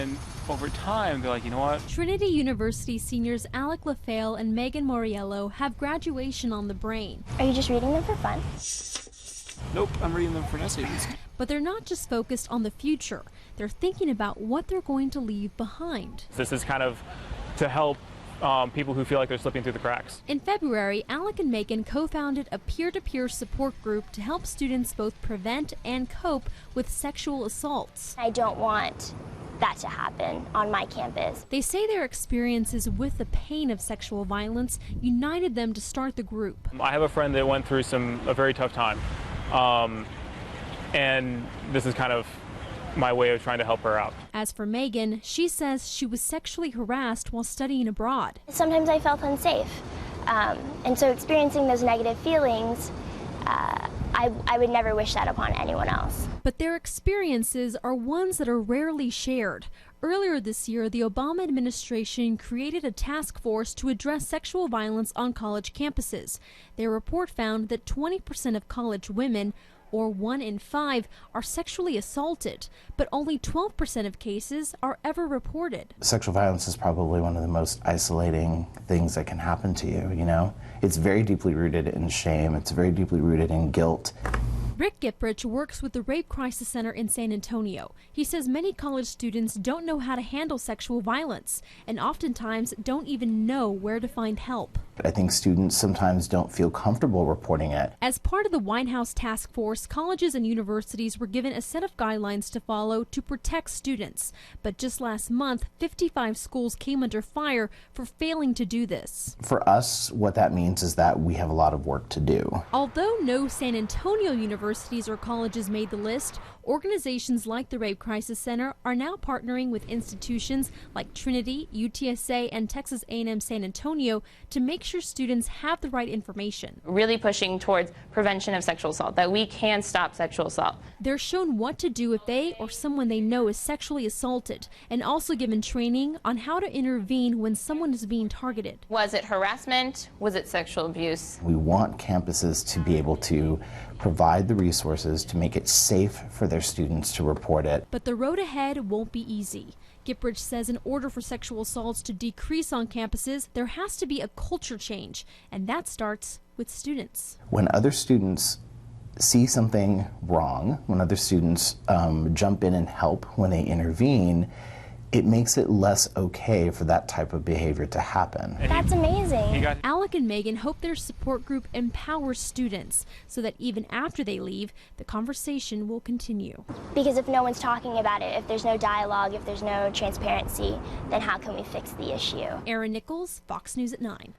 then over time, they're like, you know what? Trinity University seniors Alec LaFaille and Nauriello have graduation on the brain. Are you just reading them for fun? Nope, I'm reading them for an essay. But they're not just focused on the future. They're thinking about what they're going to leave behind. This is kind of to help people who feel like they're slipping through the cracks. In February, Alec and Megan co-founded a peer-to-peer support group to help students both prevent and cope with sexual assaults. I don't want that to happen on my campus. They say their experiences with the pain of sexual violence united them to start the group. I have a friend that went through a very tough time, and this is kind of my way of trying to help her out. As for Megan, she says she was sexually harassed while studying abroad. Sometimes I felt unsafe, and so experiencing those negative feelings, I would never wish that upon anyone else. But their experiences are ones that are rarely shared. Earlier this year, the Obama administration created a task force to address sexual violence on college campuses. Their report found that 20% of college women, or 1 in 5, are sexually assaulted, but only 12% of cases are ever reported. Sexual violence is probably one of the most isolating things that can happen to you, you know? It's very deeply rooted in shame, it's very deeply rooted in guilt. Gipprich works with the Rape Crisis Center in San Antonio. He says many college students don't know how to handle sexual violence and oftentimes don't even know where to find help. I think students sometimes don't feel comfortable reporting it. As part of the White House task force, colleges and universities were given a set of guidelines to follow to protect students. But just last month, 55 schools came under fire for failing to do this. For us, what that means is that we have a lot of work to do. Although no San Antonio universities or colleges made the list, organizations like the Rape Crisis Center are now partnering with institutions like Trinity, UTSA, and Texas A&M San Antonio to make sure students have the right information. Really pushing towards prevention of sexual assault, that we can stop sexual assault. They're shown what to do if they or someone they know is sexually assaulted, and also given training on how to intervene when someone is being targeted. Was it harassment? Was it sexual abuse? We want campuses to be able to provide the resources to make it safe for their students to report it. But the road ahead won't be easy. Gipprich says in order for sexual assaults to decrease on campuses, there has to be a culture change, and that starts with students. When other students see something wrong, when other students jump in and help when they intervene, it makes it less okay for that type of behavior to happen. That's amazing. Alec and Megan hope their support group empowers students so that even after they leave, the conversation will continue. Because if no one's talking about it, if there's no dialogue, if there's no transparency, then how can we fix the issue? Erin Nichols, Fox News at 9.